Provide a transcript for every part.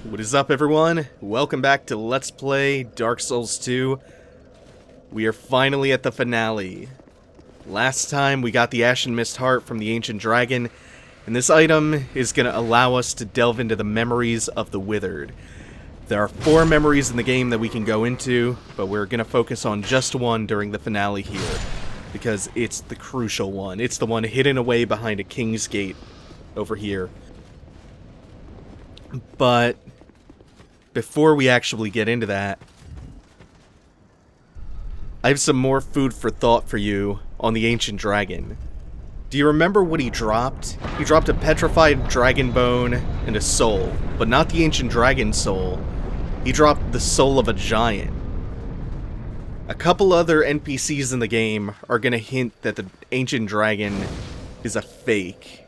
What is up, everyone? Welcome back to Let's Play Dark Souls 2. We are finally at the finale. Last time we got the Ashen Mist Heart from the Ancient Dragon, and this item is going to allow us to delve into the memories of the Withered. There are 4 memories in the game that we can go into, but we're going to focus on just one during the finale here, because it's the crucial one. It's the one hidden away behind a King's Gate over here. But before we actually get into that, I have some more food for thought for you on the Ancient Dragon. Do you remember what he dropped? He dropped a petrified dragon bone and a soul, but not the Ancient Dragon soul. He dropped the soul of a giant. A couple other NPCs in the game are going to hint that the Ancient Dragon is a fake.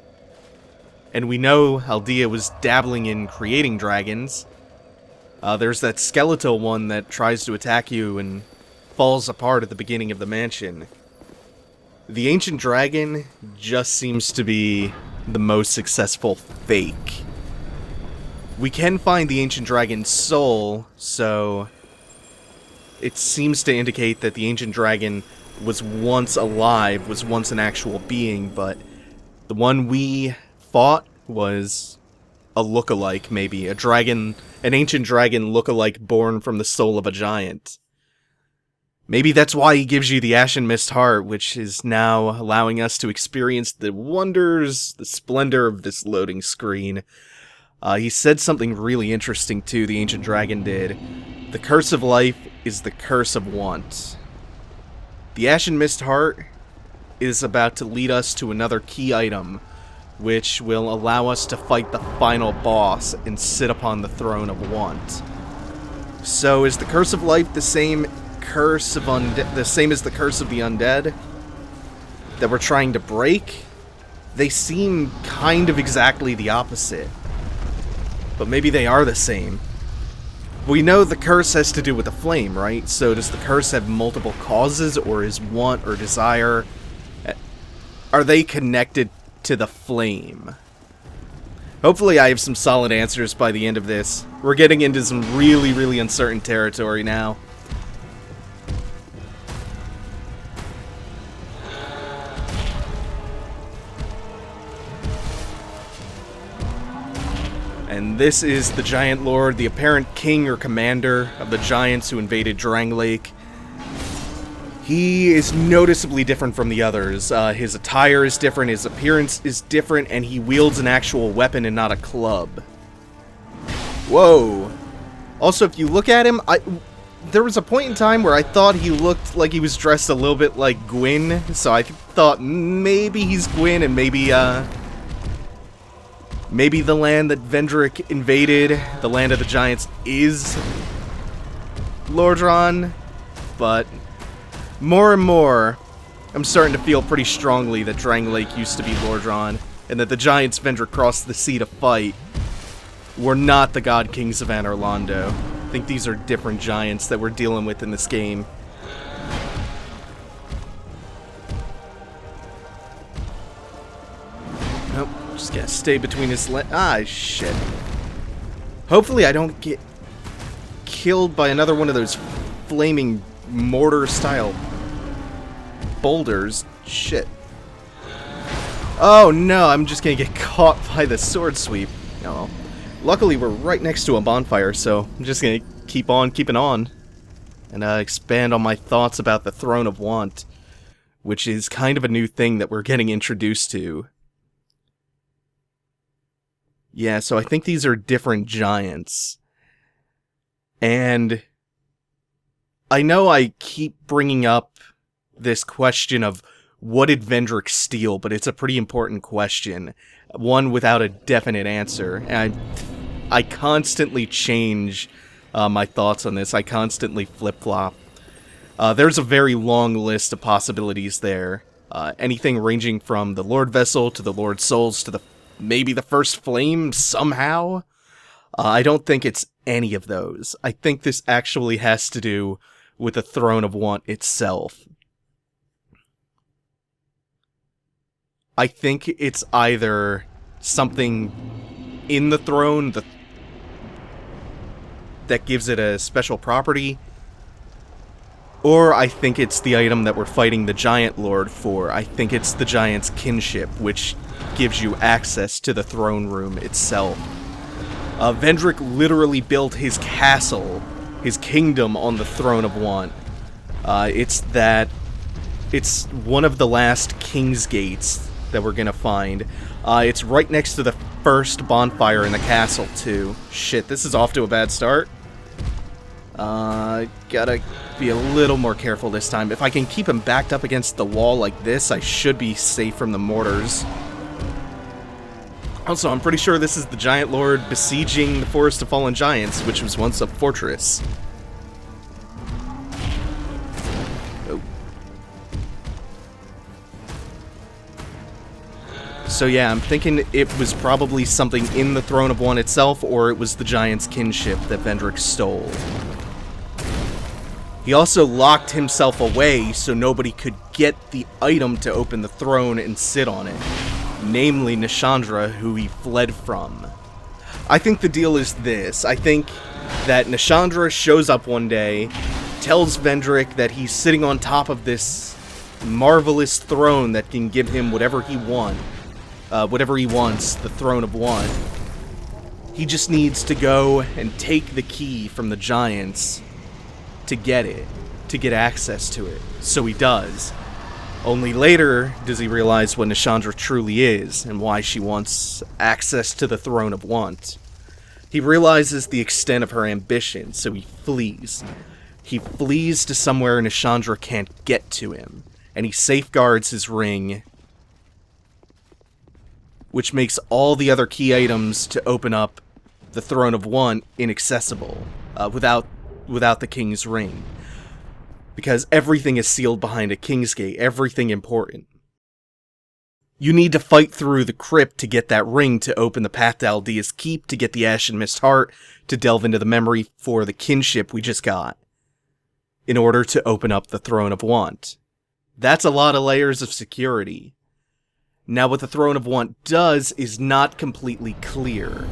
And we know Aldea was dabbling in creating dragons. There's that skeletal one that tries to attack you and falls apart at the beginning of the mansion. The Ancient Dragon just seems to be the most successful fake. We can find the Ancient Dragon's soul, so it seems to indicate that the Ancient Dragon was once alive, was once an actual being, but the one we fought was a look-alike, maybe. An ancient dragon look-alike born from the soul of a giant. Maybe that's why he gives you the Ashen Mist Heart, which is now allowing us to experience the wonders, the splendor of this loading screen. He said something really interesting too, the Ancient Dragon did. The curse of life is the curse of want. The Ashen Mist Heart is about to lead us to another key item, which will allow us to fight the final boss and sit upon the throne of want. So is the curse of life the same as the curse of the undead that we're trying to break? They seem kind of exactly the opposite, but maybe they are the same. We know the curse has to do with the flame, right? So does the curse have multiple causes, or is want or desire, are they connected to the flame? Hopefully I have some solid answers by the end of this. We're getting into some really, really uncertain territory now. And this is the Giant Lord, the apparent king or commander of the giants who invaded Drang Lake. He is noticeably different from the others. His attire is different, his appearance is different, and he wields an actual weapon and not a club. Whoa. Also, if you look at him, there was a point in time where I thought he looked like he was dressed a little bit like Gwyn, so I thought maybe he's Gwyn, and maybe the land that Vendrick invaded, the land of the giants, is Lordran, but more and more, I'm starting to feel pretty strongly that Drang Lake used to be Lordran, and that the giants Vendrick crossed the sea to fight were not the God Kings of Anor Londo. I think these are different giants that we're dealing with in this game. Nope, just gotta stay between his shit. Hopefully I don't get killed by another one of those flaming mortar-style boulders. Shit. Oh no, I'm just gonna get caught by the sword sweep. Oh. Luckily we're right next to a bonfire, so I'm just gonna keep on keeping on. And expand on my thoughts about the Throne of Want, which is kind of a new thing that we're getting introduced to. Yeah, so I think these are different giants. And I know I keep bringing up this question of what did Vendrick steal, but it's a pretty important question. One without a definite answer. And I constantly change my thoughts on this. I constantly flip-flop. There's a very long list of possibilities there. Anything ranging from the Lord Vessel to the Lord Souls to maybe the First Flame somehow. I don't think it's any of those. I think this actually has to do with the Throne of Want itself. I think it's either something in the throne, that gives it a special property, or I think it's the item that we're fighting the Giant Lord for. I think it's the Giant's Kinship, which gives you access to the throne room itself. Vendrick literally built his castle, his kingdom, on the Throne of Want. It's one of the last King's Gates that we're gonna find. It's right next to the first bonfire in the castle, too. Shit, this is off to a bad start. Gotta be a little more careful this time. If I can keep him backed up against the wall like this, I should be safe from the mortars. Also, I'm pretty sure this is the Giant Lord besieging the Forest of Fallen Giants, which was once a fortress. Oh. So yeah, I'm thinking it was probably something in the Throne of One itself, or it was the Giant's Kinship that Vendrick stole. He also locked himself away so nobody could get the item to open the throne and sit on it. Namely Nashandra, who he fled from. I think the deal is this. I think that Nashandra shows up one day, tells Vendrick that he's sitting on top of this marvelous throne that can give him whatever he wants, the Throne of One. He just needs to go and take the key from the giants to get it, to get access to it. So he does. Only later does he realize what Nashandra truly is, and why she wants access to the Throne of Want. He realizes the extent of her ambition, so he flees. He flees to somewhere Nashandra can't get to him, and he safeguards his ring, which makes all the other key items to open up the Throne of Want inaccessible, without the King's Ring. Because everything is sealed behind a King's Gate, everything important. You need to fight through the crypt to get that ring to open the path to Aldea's Keep, to get the Ashen Mist Heart, to delve into the memory for the kinship we just got, in order to open up the Throne of Want. That's a lot of layers of security. Now what the Throne of Want does is not completely clear.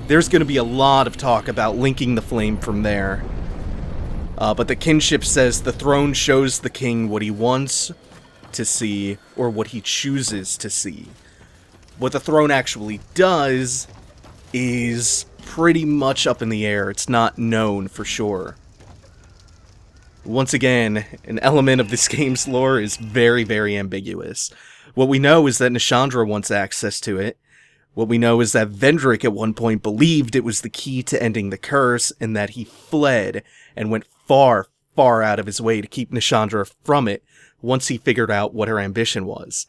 There's going to be a lot of talk about linking the flame from there. But the kinship says the throne shows the king what he wants to see, or what he chooses to see. What the throne actually does is pretty much up in the air. It's not known for sure. Once again, an element of this game's lore is very, very ambiguous. What we know is that Nashandra wants access to it. What we know is that Vendrick at one point believed it was the key to ending the curse, and that he fled and went far, far out of his way to keep Nashandra from it once he figured out what her ambition was.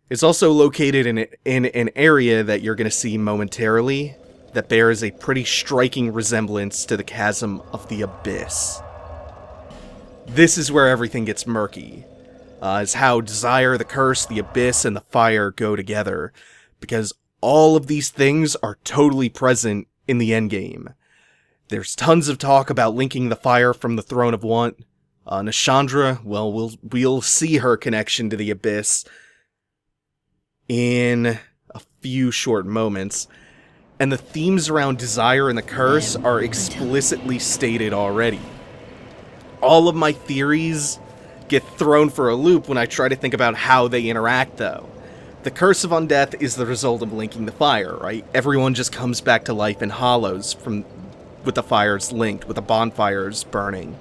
It's also located in an area that you're going to see momentarily that bears a pretty striking resemblance to the Chasm of the Abyss. This is where everything gets murky, is how desire, the curse, the abyss, and the fire go together, because all of these things are totally present in the endgame. There's tons of talk about linking the fire from the Throne of Want. Nashandra, well, we'll see her connection to the abyss in a few short moments. And the themes around desire and the curse are explicitly stated already. All of my theories get thrown for a loop when I try to think about how they interact, though. The curse of undeath is the result of linking the fire, right? Everyone just comes back to life in hollows with the fires linked, with the bonfires burning.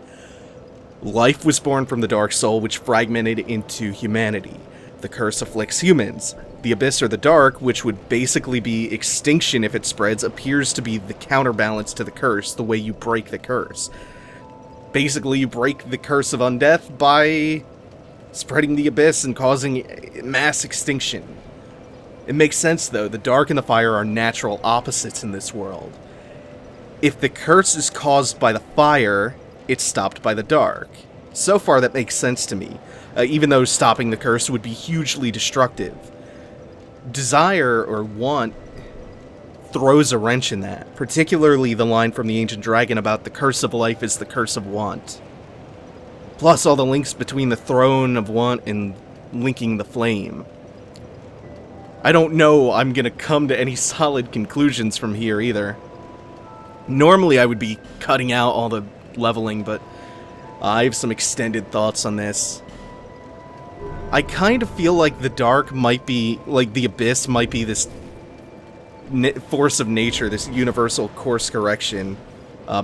Life was born from the dark soul, which fragmented into humanity. The curse afflicts humans. The abyss or the dark, which would basically be extinction if it spreads, appears to be the counterbalance to the curse, the way you break the curse. Basically, you break the curse of undeath by spreading the abyss and causing mass extinction. It makes sense, though. The dark and the fire are natural opposites in this world. If the curse is caused by the fire, it's stopped by the dark. So far, that makes sense to me, even though stopping the curse would be hugely destructive. Desire, or want, throws a wrench in that, particularly the line from the Ancient Dragon about the curse of life is the curse of want. Plus all the links between the Throne of Want and linking the flame. I don't know I'm gonna come to any solid conclusions from here either. Normally I would be cutting out all the leveling, but I have some extended thoughts on this. I kind of feel like the dark might be, like the abyss might be this force of nature, this universal course correction,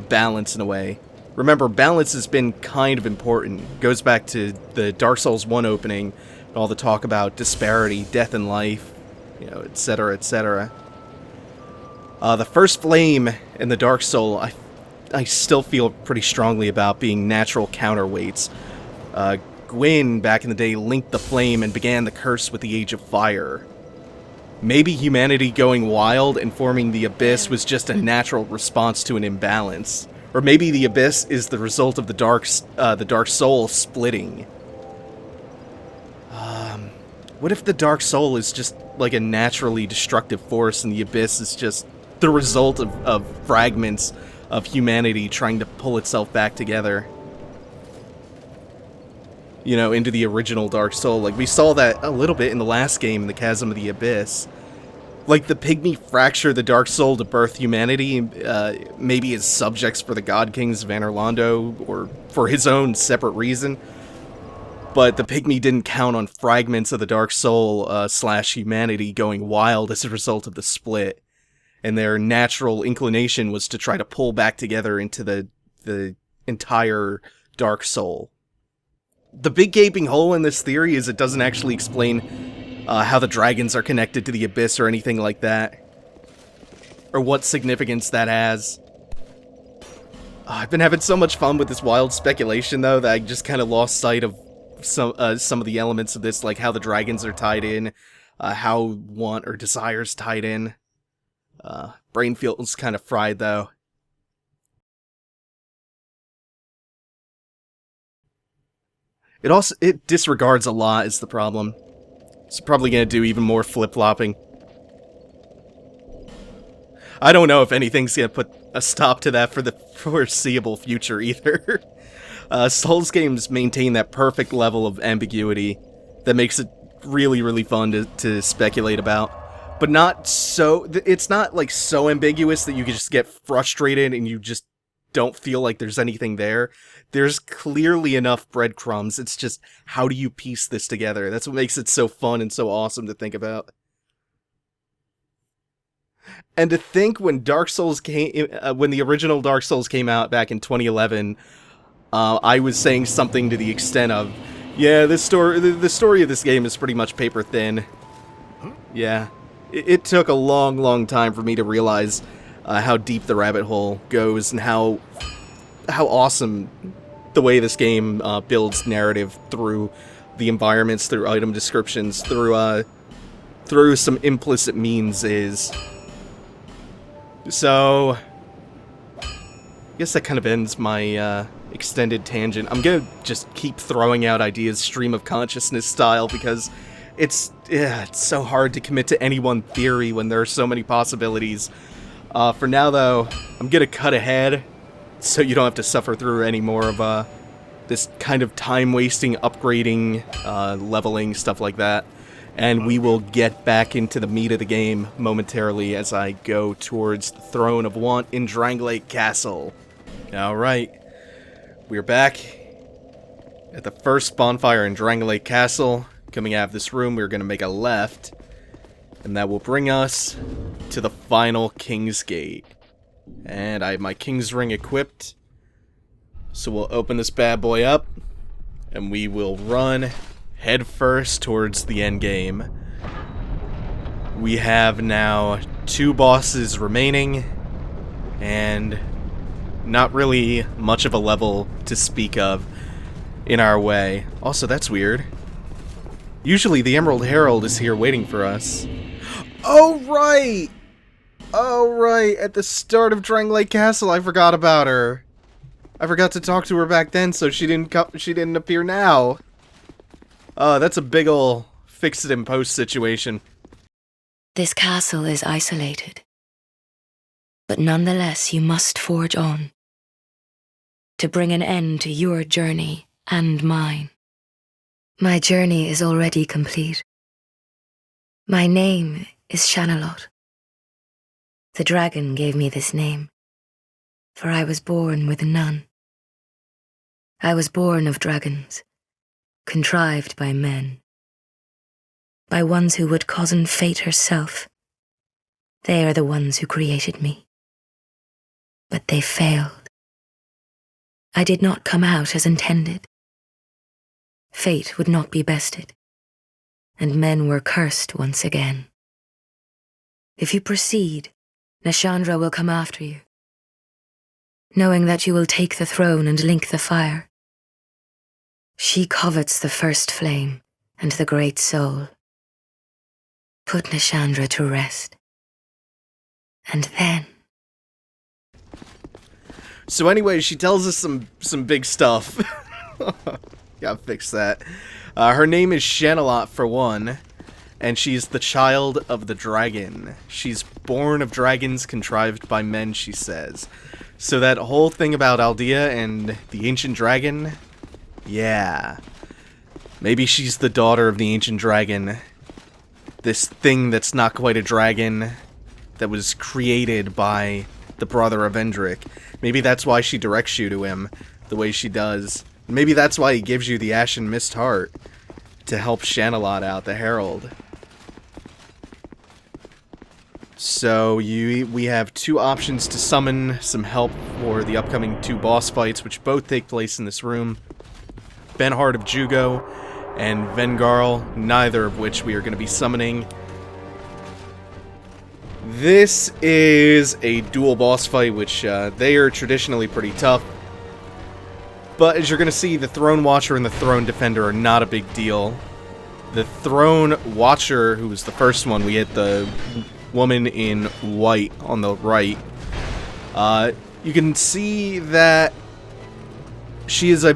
balance in a way. Remember, balance has been kind of important. Goes back to the Dark Souls 1 opening, and all the talk about disparity, death and life, you know, etc., etc. The first flame in the Dark Soul, I still feel pretty strongly about being natural counterweights. Gwyn, back in the day, linked the flame and began the curse with the Age of Fire. Maybe humanity going wild and forming the Abyss was just a natural response to an imbalance. Or maybe the Abyss is the result of the Dark Soul splitting. What if the Dark Soul is just like a naturally destructive force and the Abyss is just the result of fragments of humanity trying to pull itself back together? You know, into the original Dark Soul. Like, we saw that a little bit in the last game, the Chasm of the Abyss. Like, the pygmy fracture the Dark Soul to birth humanity, maybe as subjects for the God Kings of Anorlando, or for his own separate reason. But the pygmy didn't count on fragments of the Dark Soul slash humanity going wild as a result of the split. And their natural inclination was to try to pull back together into the entire Dark Soul. The big gaping hole in this theory is it doesn't actually explain how the dragons are connected to the Abyss or anything like that. Or what significance that has. I've been having so much fun with this wild speculation, though, that I just kind of lost sight of some of the elements of this, like how the dragons are tied in, how want or desire's tied in. Brain feels kind of fried, though. It disregards a lot is the problem. It's probably gonna do even more flip-flopping. I don't know if anything's gonna put a stop to that for the foreseeable future either. Souls games maintain that perfect level of ambiguity that makes it really, really fun to speculate about. But not so... It's not, like, so ambiguous that you can just get frustrated and you just don't feel like there's anything there. There's clearly enough breadcrumbs. It's just, how do you piece this together? That's what makes it so fun and so awesome to think about. And to think when Dark Souls when the original Dark Souls came out back in 2011, I was saying something to the extent of, yeah, the story of this game is pretty much paper thin. Yeah. It took a long, long time for me to realize how deep the rabbit hole goes and how awesome the way this game builds narrative through the environments, through item descriptions, through some implicit means is. So, I guess that kind of ends my extended tangent. I'm gonna just keep throwing out ideas stream of consciousness style because it's so hard to commit to any one theory when there are so many possibilities. For now, though, I'm gonna cut ahead so you don't have to suffer through any more of this kind of time-wasting, upgrading, leveling, stuff like that. And we will get back into the meat of the game momentarily as I go towards the Throne of Want in Dranglake Castle. Alright, we're back at the first bonfire in Dranglake Castle. Coming out of this room, we're going to make a left, and that will bring us to the final King's Gate. And I have my King's Ring equipped, so we'll open this bad boy up, and we will run headfirst towards the end game. We have now 2 bosses remaining, and not really much of a level to speak of in our way. Also, that's weird. Usually the Emerald Herald is here waiting for us. Oh, right! Oh, right, at the start of Dranglake Castle, I forgot about her. I forgot to talk to her back then, so she didn't appear now. That's a big ol' fix-it-in-post situation. This castle is isolated, but nonetheless you must forge on to bring an end to your journey and mine. My journey is already complete. My name is Shanalot. The dragon gave me this name For I was born with none. I was born of dragons, contrived by men, by ones who would cozen fate herself. They are the ones who created me. But they failed. I did not come out as intended. Fate would not be bested, and men were cursed once again. If you proceed, Nashandra will come after you, knowing that you will take the throne and link the fire. She covets the first flame and the great soul. Put Nashandra to rest. And then... So anyway, she tells us some big stuff. Gotta fix that. Her name is Shanalot, for one, and she's the child of the dragon. She's born of dragons contrived by men, she says. So that whole thing about Aldea and the ancient dragon, yeah. Maybe she's the daughter of the ancient dragon. This thing that's not quite a dragon, that was created by the brother of Endrick. Maybe that's why she directs you to him the way she does. Maybe that's why he gives you the Ashen Mist Heart, to help Shanalot out, the Herald. So we have two options to summon some help for the upcoming two boss fights, which both take place in this room. Benhard of Jugo and Vengarl, neither of which we are going to be summoning. This is a dual boss fight, which they are traditionally pretty tough. But as you're going to see, the Throne Watcher and the Throne Defender are not a big deal. The Throne Watcher, who was the first one, we hit the woman in white on the right. You can see that she is a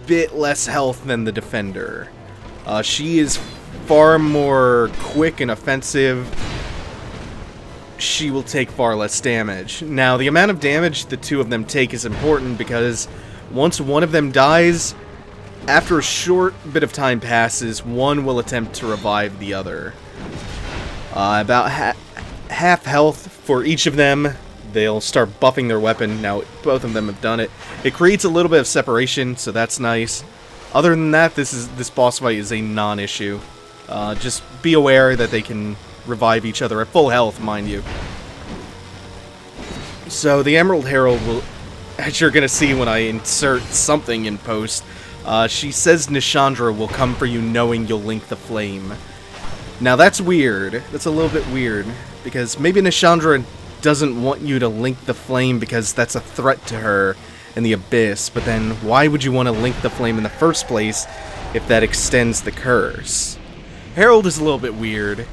bit less health than the Defender. She is far more quick and offensive. She will take far less damage. Now, the amount of damage the two of them take is important because once one of them dies, after a short bit of time passes, one will attempt to revive the other. About half health for each of them. They'll start buffing their weapon. Now, both of them have done it. It creates a little bit of separation, so that's nice. Other than that, this boss fight is a non-issue. Just be aware that they can revive each other at full health, mind you. So the Emerald Herald will, as you're gonna see when I insert something in post, she says Nashandra will come for you knowing you'll link the flame. Now that's weird. That's a little bit weird, because maybe Nashandra doesn't want you to link the flame because that's a threat to her in the Abyss, but then why would you want to link the flame in the first place if that extends the curse? Herald is a little bit weird.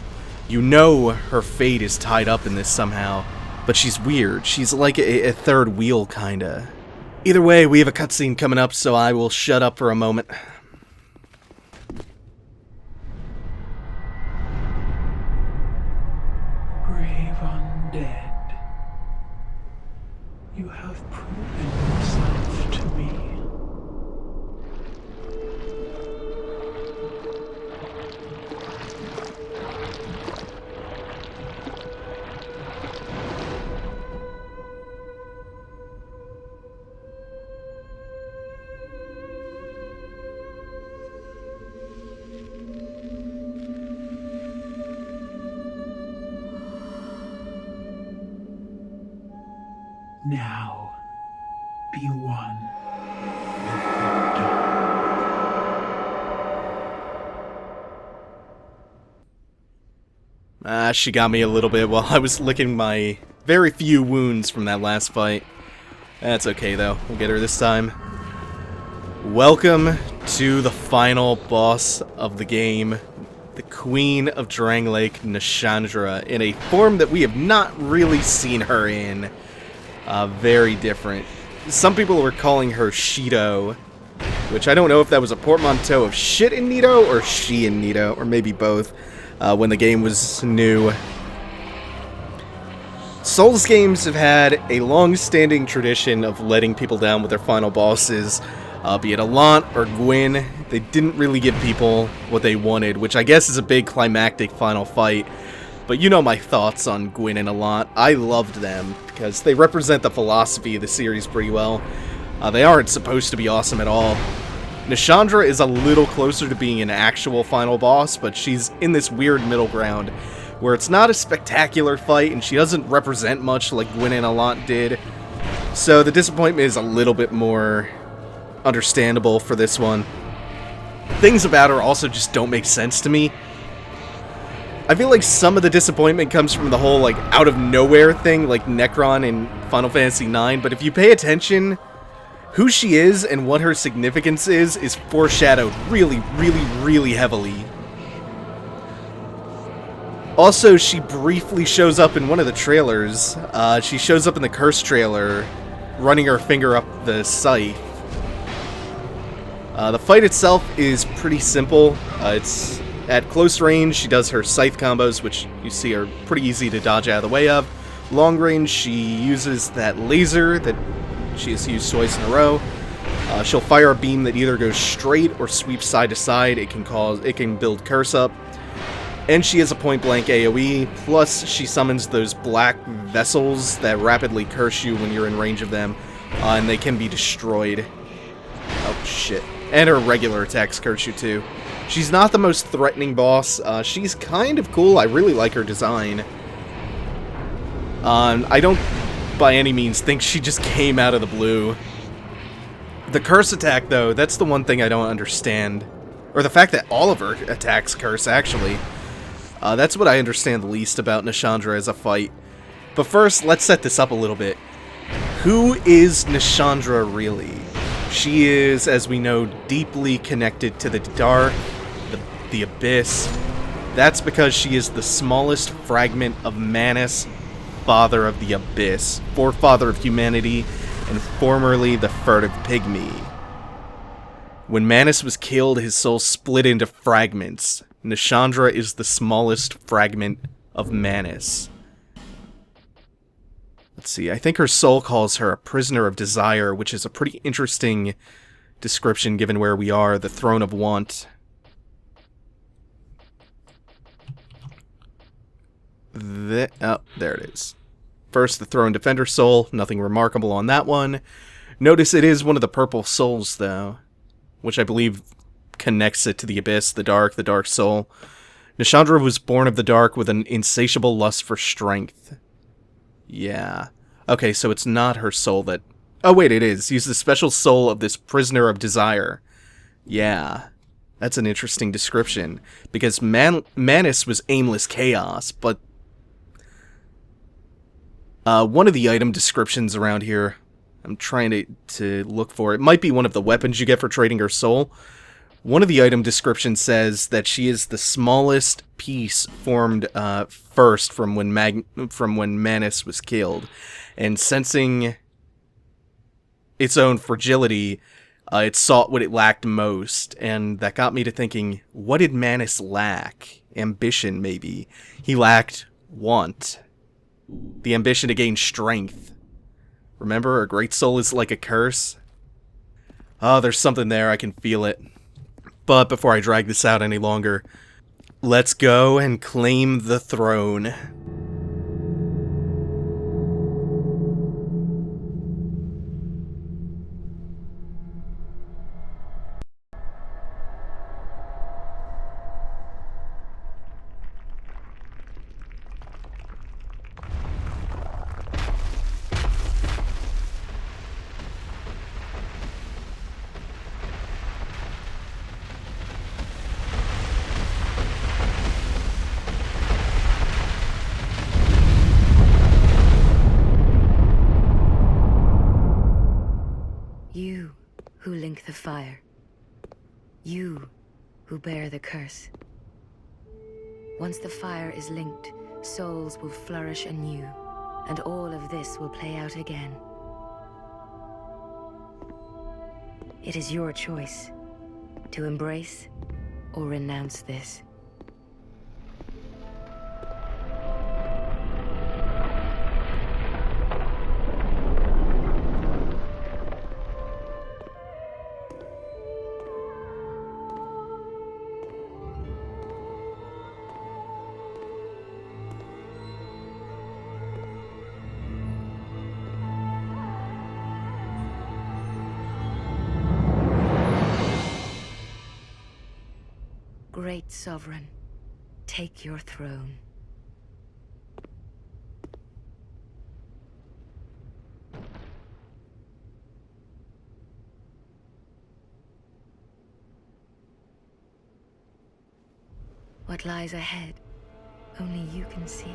You know her fate is tied up in this somehow, but she's weird. She's like a third wheel, kinda. Either way, we have a cutscene coming up, so I will shut up for a moment. Brave undead, you have proven yourself to me. Now, be one with the dark. She got me a little bit while I was licking my very few wounds from that last fight. That's okay though, we'll get her this time. Welcome to the final boss of the game, the Queen of Drangleic, Nashandra, in a form that we have not really seen her in. Very different. Some people were calling her Shido, which I don't know if that was a portmanteau of shit in Nito or she in Nito, or maybe both, when the game was new. Souls games have had a long-standing tradition of letting people down with their final bosses, be it Alant or Gwyn. They didn't really give people what they wanted, which I guess is a big climactic final fight. But you know my thoughts on Gwyn a lot. I loved them because they represent the philosophy of the series pretty well. They aren't supposed to be awesome at all. Nashandra is a little closer to being an actual final boss, but she's in this weird middle ground where it's not a spectacular fight and she doesn't represent much like Gwyn a lot did. So the disappointment is a little bit more understandable for this one. Things about her also just don't make sense to me. I feel like some of the disappointment comes from the whole, like, out-of-nowhere thing, like Necron in Final Fantasy IX, but if you pay attention, who she is and what her significance is foreshadowed really, really, really heavily. Also, she briefly shows up in one of the trailers. She shows up in the Curse trailer, running her finger up the scythe. The fight itself is pretty simple. It's at close range, she does her scythe combos, which you see are pretty easy to dodge out of the way of. Long range, she uses that laser that she has used twice in a row. She'll fire a beam that either goes straight or sweeps side to side. It can build curse up. And she has a point-blank AoE, plus she summons those black vessels that rapidly curse you when you're in range of them, and they can be destroyed. Oh, shit. And her regular attacks curse you too. She's not the most threatening boss. She's kind of cool. I really like her design. I don't, by any means, think she just came out of the blue. The curse attack, though, that's the one thing I don't understand. Or the fact that all of her attacks curse, actually. That's what I understand the least about Nashandra as a fight. But first, let's set this up a little bit. Who is Nashandra, really? She is, as we know, deeply connected to the dark, the abyss. That's because she is the smallest fragment of Manus, father of the abyss, forefather of humanity, and formerly the furtive pygmy. When Manus was killed, his soul split into fragments. Nashandra is the smallest fragment of Manus. Let's see, I think her soul calls her a prisoner of desire, which is a pretty interesting description given where we are, the throne of want. Oh, there it is. First, the throne defender soul, nothing remarkable on that one. Notice it is one of the purple souls, though, which I believe connects it to the abyss, the dark soul. Nashandra was born of the dark with an insatiable lust for strength. Yeah. Okay, so it's not her soul that... Oh, wait, it is. Use the special soul of this prisoner of desire. Yeah. That's an interesting description. Because Manus was aimless chaos, but... one of the item descriptions around here, I'm trying to look for it. It might be one of the weapons you get for trading her soul. One of the item descriptions says that she is the smallest piece formed first from when Manus was killed, and sensing its own fragility, it sought what it lacked most, and that got me to thinking, what did Manus lack? Ambition, maybe. He lacked want. The ambition to gain strength. Remember, a great soul is like a curse? Oh, there's something there, I can feel it. But before I drag this out any longer, let's go and claim the throne. You who link the fire. You who bear the curse. Once the fire is linked, souls will flourish anew, and all of this will play out again. It is your choice to embrace or renounce this. Great sovereign, take your throne. What lies ahead, only you can see.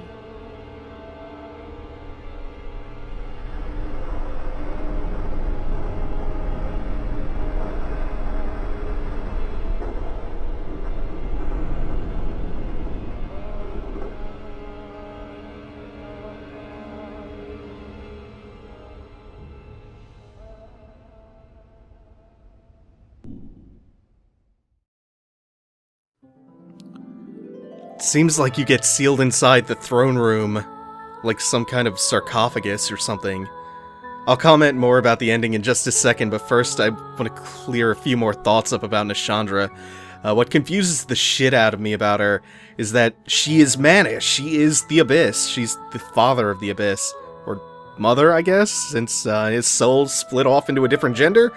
Seems like you get sealed inside the throne room, like some kind of sarcophagus or something. I'll comment more about the ending in just a second, but first I want to clear a few more thoughts up about Nashandra. What confuses the shit out of me about her is that she is Manish. She is the Abyss. She's the father of the Abyss. Or mother, I guess, since his soul split off into a different gender?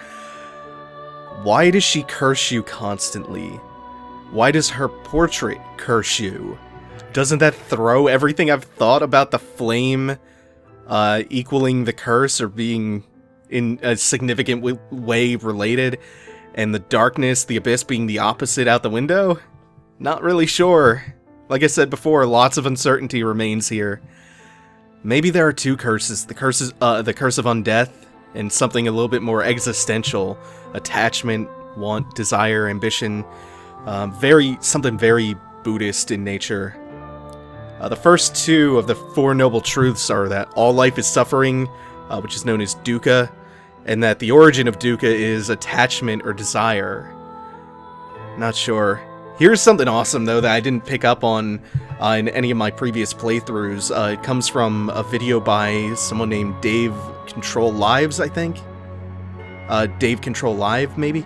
Why does she curse you constantly? Why does her portrait curse you? Doesn't that throw everything I've thought about the flame equaling the curse or being in a significant way related, and the darkness, the abyss, being the opposite out the window? Not really sure. Like I said before, lots of uncertainty remains here. Maybe there are two curses. The curse of undeath and something a little bit more existential. Attachment, want, desire, ambition. Something very Buddhist in nature. The first two of the Four Noble Truths are that all life is suffering, which is known as dukkha, and that the origin of dukkha is attachment or desire. Not sure. Here's something awesome, though, that I didn't pick up on in any of my previous playthroughs. It comes from a video by someone named Dave Control Lives, I think? Dave Control Live, maybe?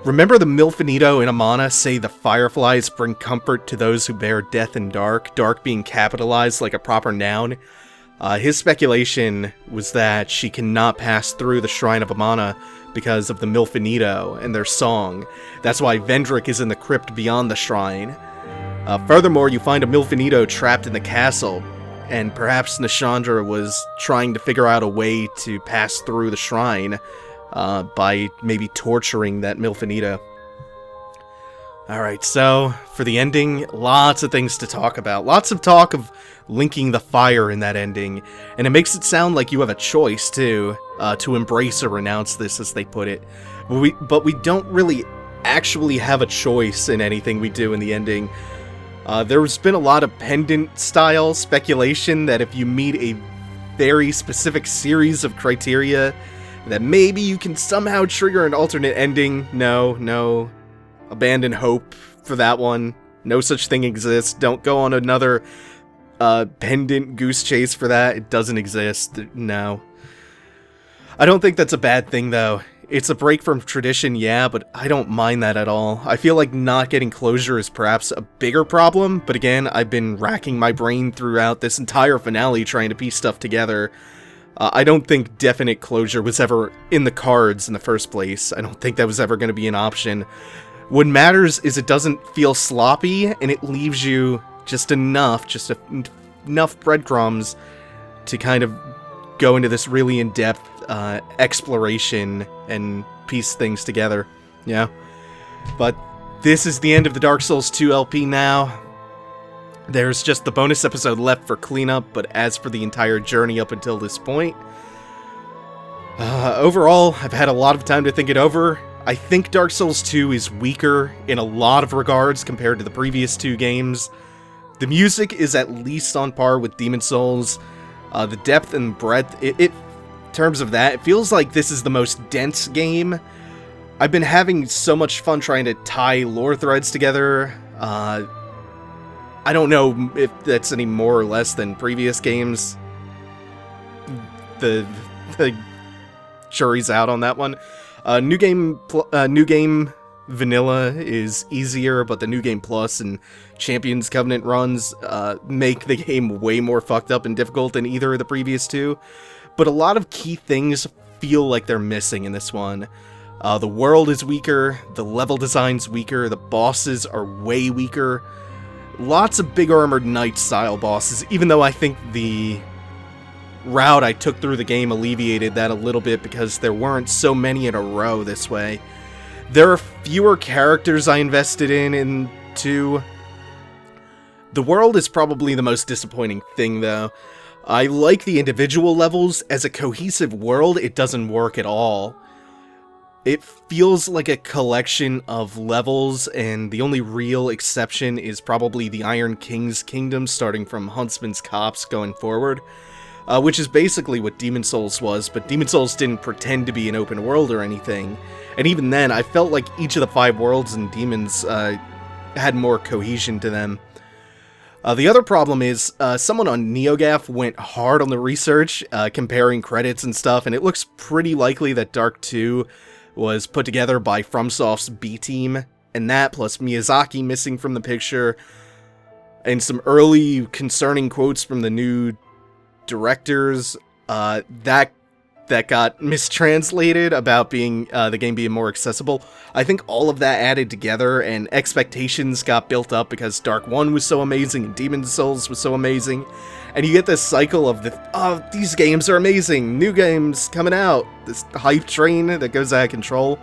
Remember the Milfinito and Amana say the fireflies bring comfort to those who bear death and dark, dark being capitalized like a proper noun? His speculation was that she cannot pass through the Shrine of Amana because of the Milfinito and their song. That's why Vendrick is in the crypt beyond the shrine. Furthermore, you find a Milfinito trapped in the castle, and perhaps Nashandra was trying to figure out a way to pass through the shrine by maybe torturing that Milfinito. Alright, so for the ending, lots of things to talk about. Lots of talk of linking the fire in that ending, and it makes it sound like you have a choice, too, to embrace or renounce this, as they put it. But we don't really actually have a choice in anything we do in the ending. There's been a lot of pendant-style speculation that if you meet a very specific series of criteria, that maybe you can somehow trigger an alternate ending. No. Abandon hope for that one. No such thing exists. Don't go on another pendant goose chase for that. It doesn't exist. No. I don't think that's a bad thing, though. It's a break from tradition, yeah, but I don't mind that at all. I feel like not getting closure is perhaps a bigger problem, but again, I've been racking my brain throughout this entire finale trying to piece stuff together. I don't think definite closure was ever in the cards in the first place. I don't think that was ever going to be an option. What matters is it doesn't feel sloppy, and it leaves you just enough breadcrumbs to kind of go into this really in-depth exploration and piece things together. Yeah. But this is the end of the Dark Souls 2 LP now. There's just the bonus episode left for cleanup, but as for the entire journey up until this point, overall, I've had a lot of time to think it over. I think Dark Souls 2 is weaker in a lot of regards compared to the previous two games. The music is at least on par with Demon's Souls. The depth and breadth, in terms of that, it feels like this is the most dense game. I've been having so much fun trying to tie lore threads together. I don't know if that's any more or less than previous games. The jury's out on that one. New game vanilla is easier, but the New Game Plus and Champions Covenant runs make the game way more fucked up and difficult than either of the previous two. But a lot of key things feel like they're missing in this one. The world is weaker, the level design's weaker, the bosses are way weaker. Lots of big armored knight style bosses, even though I think the route I took through the game alleviated that a little bit because there weren't so many in a row this way. There are fewer characters I invested in 2. The world is probably the most disappointing thing, though. I like the individual levels. As a cohesive world, it doesn't work at all. It feels like a collection of levels, and the only real exception is probably the Iron King's Kingdom, starting from Huntsman's Copse going forward, which is basically what Demon Souls was, but Demon Souls didn't pretend to be an open world or anything, and even then, I felt like each of the 5 worlds in Demons had more cohesion to them. The other problem is, someone on NeoGAF went hard on the research, comparing credits and stuff, and it looks pretty likely that Dark 2 was put together by FromSoft's B team, and that, plus Miyazaki missing from the picture, and some early concerning quotes from the new directors, that got mistranslated about being the game being more accessible. I think all of that added together, and expectations got built up because Dark 1 was so amazing, and Demon Souls was so amazing, and you get this cycle of these games are amazing, new games coming out, this hype train that goes out of control.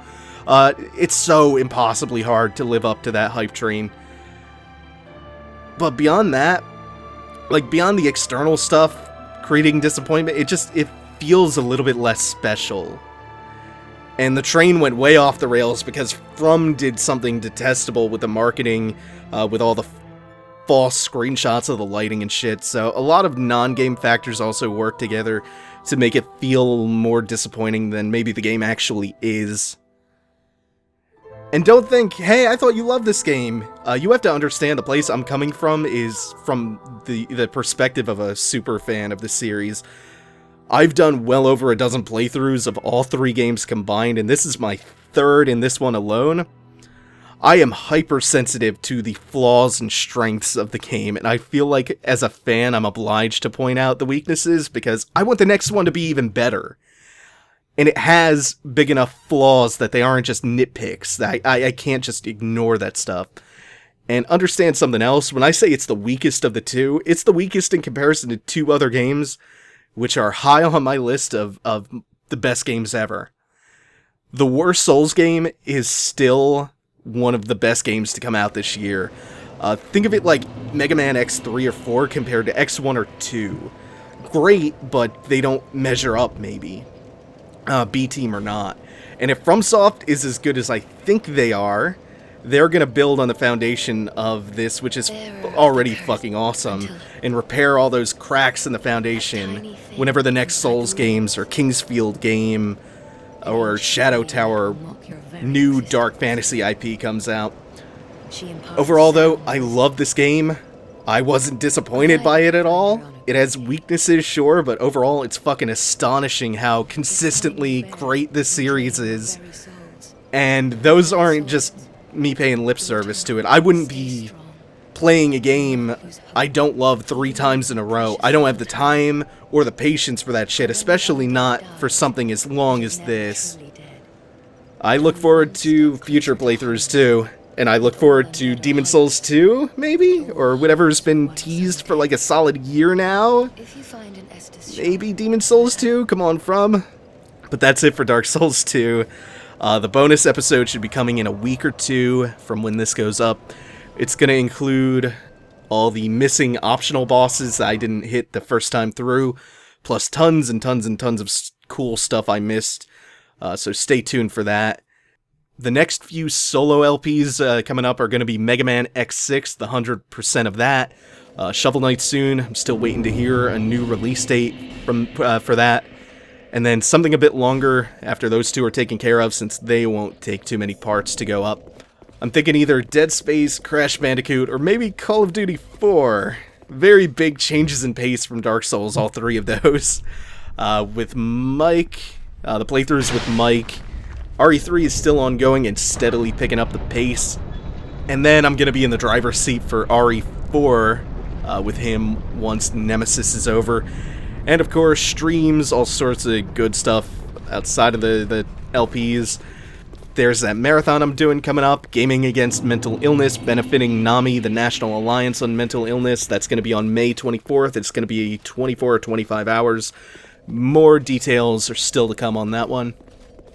It's so impossibly hard to live up to that hype train. But beyond that, like beyond the external stuff creating disappointment, it feels a little bit less special. And the train went way off the rails because From did something detestable with the marketing, with all the false screenshots of the lighting and shit, so a lot of non-game factors also work together to make it feel more disappointing than maybe the game actually is. And don't think, hey, I thought you loved this game. You have to understand the place I'm coming from is from the perspective of a super fan of the series. I've done well over a dozen playthroughs of all 3 games combined, and this is my 3rd in this one alone. I am hypersensitive to the flaws and strengths of the game, and I feel like as a fan I'm obliged to point out the weaknesses because I want the next one to be even better. And it has big enough flaws that they aren't just nitpicks. I can't just ignore that stuff. And understand something else, when I say it's the weakest of the 2, it's the weakest in comparison to 2 other games, which are high on my list of the best games ever. The worst Souls game is still one of the best games to come out this year. Think of it like Mega Man X3 or 4 compared to X1 or 2. Great, but they don't measure up, maybe. B-Team or not. And if FromSoft is as good as I think they are, they're gonna build on the foundation of this, which is already fucking awesome, and repair all those cracks in the foundation whenever the next Souls games or Kingsfield game or Shadow Tower new dark fantasy IP comes out. Overall though, I love this game. I wasn't disappointed by it at all. It has weaknesses, sure, but overall it's fucking astonishing how consistently great this series is. And those aren't just me paying lip service to it. I wouldn't be playing a game I don't love 3 times in a row. I don't have the time or the patience for that shit, especially not for something as long as this. I look forward to future playthroughs too, and I look forward to Demon Souls 2, maybe? Or whatever's been teased for like a solid year now? Maybe Demon Souls 2? Come on, From. But that's it for Dark Souls 2. The bonus episode should be coming in a week or 2 from when this goes up. It's going to include all the missing optional bosses that I didn't hit the first time through, plus tons and tons and tons of cool stuff I missed. So stay tuned for that. The next few solo LPs coming up are going to be Mega Man X6, the 100% of that. Shovel Knight soon. I'm still waiting to hear a new release date for that. And then something a bit longer after those 2 are taken care of, since they won't take too many parts to go up. I'm thinking either Dead Space, Crash Bandicoot, or maybe Call of Duty 4. Very big changes in pace from Dark Souls, all 3 of those. With Mike, the playthroughs with Mike, RE3 is still ongoing and steadily picking up the pace. And then I'm going to be in the driver's seat for RE4 with him once Nemesis is over. And of course, streams, all sorts of good stuff outside of the LPs. There's that marathon I'm doing coming up, Gaming Against Mental Illness, benefiting NAMI, the National Alliance on Mental Illness. That's going to be on May 24th. It's going to be 24 or 25 hours. More details are still to come on that one.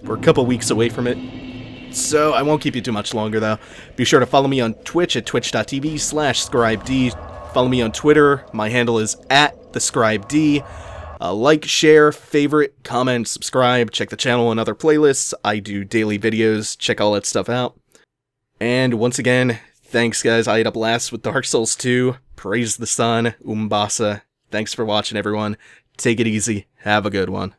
We're a couple weeks away from it. So I won't keep you too much longer, though. Be sure to follow me on Twitch at twitch.tv/scribed. Follow me on Twitter. My handle is @thescribed. Like, share, favorite, comment, subscribe. Check the channel and other playlists. I do daily videos. Check all that stuff out. And once again, thanks, guys. I ate up last with Dark Souls 2. Praise the sun. Umbasa. Thanks for watching, everyone. Take it easy. Have a good one.